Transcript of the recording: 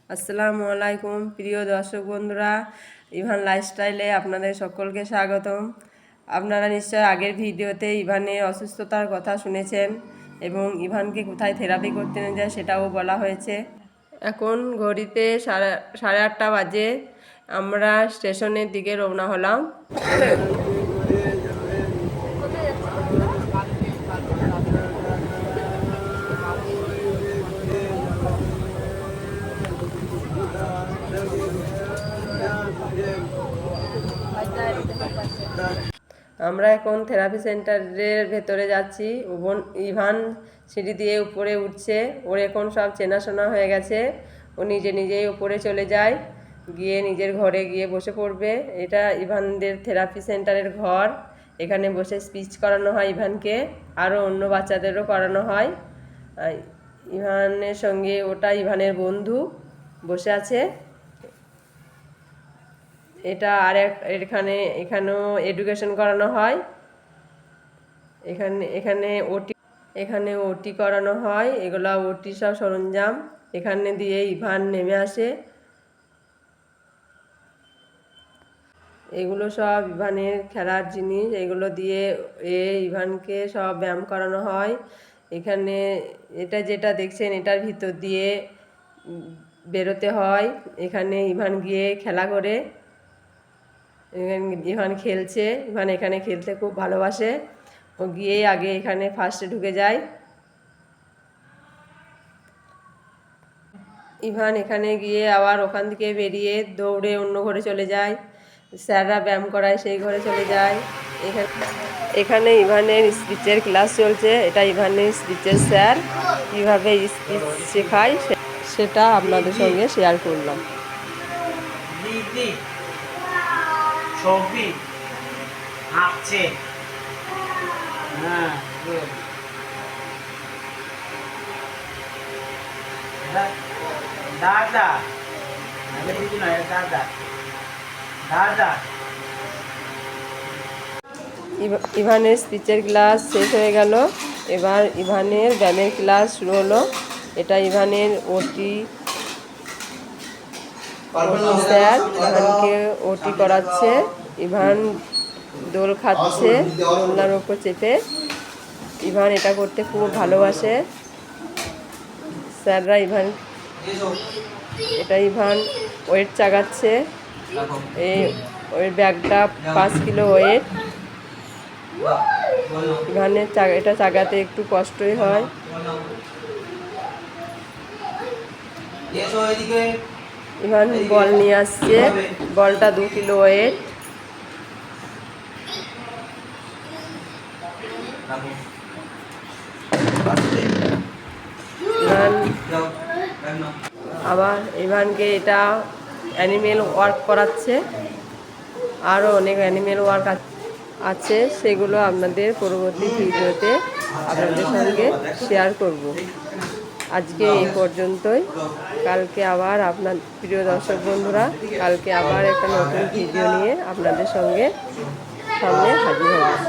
আসসালামু আলাইকুম প্রিয় দর্শক বন্ধুরা, ইভান লাইফস্টাইলে আপনাদের সকলকে স্বাগতম। আপনারা নিশ্চয় আগের ভিডিওতে ইভানের অসুস্থতার কথা শুনেছেন এবং ইভানকে কোথায় থেরাপি করতে নিয়ে যায় সেটাও বলা হয়েছে। এখন ঘড়িতে সাড়ে 8টা বাজে। আমরা স্টেশনের দিকে রওনা হলাম। আমরা এখন থেরাপি সেন্টারের ভেতরে যাচ্ছি। ইভান সিঁড়ি দিয়ে উপরে উঠছে। ওর এখন সব চেনাশোনা হয়ে গেছে। ও নিজে নিজেই উপরে চলে যায়, গিয়ে নিজের ঘরে গিয়ে বসে পড়বে। এটা ইভানদের থেরাপি সেন্টারের ঘর। এখানে বসে স্পিচ করানো হয় ইভানকে, আরও অন্য বাচ্চাদেরও করানো হয়। ইভানের সঙ্গে ওটা ইভানের বন্ধু বসে আছে। এটা এখানেও এডুকেশন করানো হয়। এখানে ওটি করানো হয়। এগুলা ওটি সব সরঞ্জাম এখানে দিয়ে ইভান নেমে আসে। এগুলো সব ইভানের খেলার জিনিস। এগুলো দিয়ে ইভানকে সব ব্যায়াম করানো হয়। এখানে এটা যেটা দেখছেন এটার ভিতর দিয়ে বেরোতে হয়। এখানে ইভান গিয়ে খেলা করে। ইভান খেলছে। ইভান এখানে খেলতে খুব ভালোবাসে। ও গিয়ে আগে এখানে ফার্স্টে ঢুকে যায়। ইভান এখানে গিয়ে আবার ওখান থেকে বেরিয়ে দৌড়ে অন্য ঘরে চলে যায়। স্যাররা ব্যায়াম করায় সেই ঘরে চলে যায়। এখানে ইভানের স্পিচের ক্লাস চলছে। এটা ইভানের স্পিচের স্যার কীভাবে স্পিচ শেখায় সেটা আপনাদের সঙ্গে শেয়ার করলাম। ছবি আঁকছে। হ্যাঁ, দাদা দাদা দাদা। ইভানের স্পিচের ক্লাস শেষ হয়ে গেল। এবার ইভানের ব্যায়ামের ক্লাস শুরু হলো। এটা ইভানের ওটি স্যার ইভানকে ওটি করাচ্ছে। ইভান দোল খাচ্ছে দোলনার ওপর চেপে। ইভান এটা করতে খুব ভালোবাসে। স্যাররা ইভান ওয়েট চাগাচ্ছে। ওই ব্যাগটা 5 কিলো ওয়েট। ইভানের এটা চাগাতে একটু কষ্টই হয়। ইভান বল নিয়ে আসছে। বলটা 2 কিলো ওয়েট। আবার ইভানকে এটা অ্যানিমেল ওয়ার্ক করাচ্ছে। আরও অনেক অ্যানিমেল ওয়ার্ক আছে, সেগুলো আপনাদের পরবর্তী ভিডিওতে আপনাদের সঙ্গে শেয়ার করব। আজকে এই পর্যন্তই। কালকে আবার আপনার প্রিয় দর্শক বন্ধুরা, কালকে আবার একটা নতুন ভিডিও নিয়ে আপনাদের সঙ্গে সামনে হাজির হব।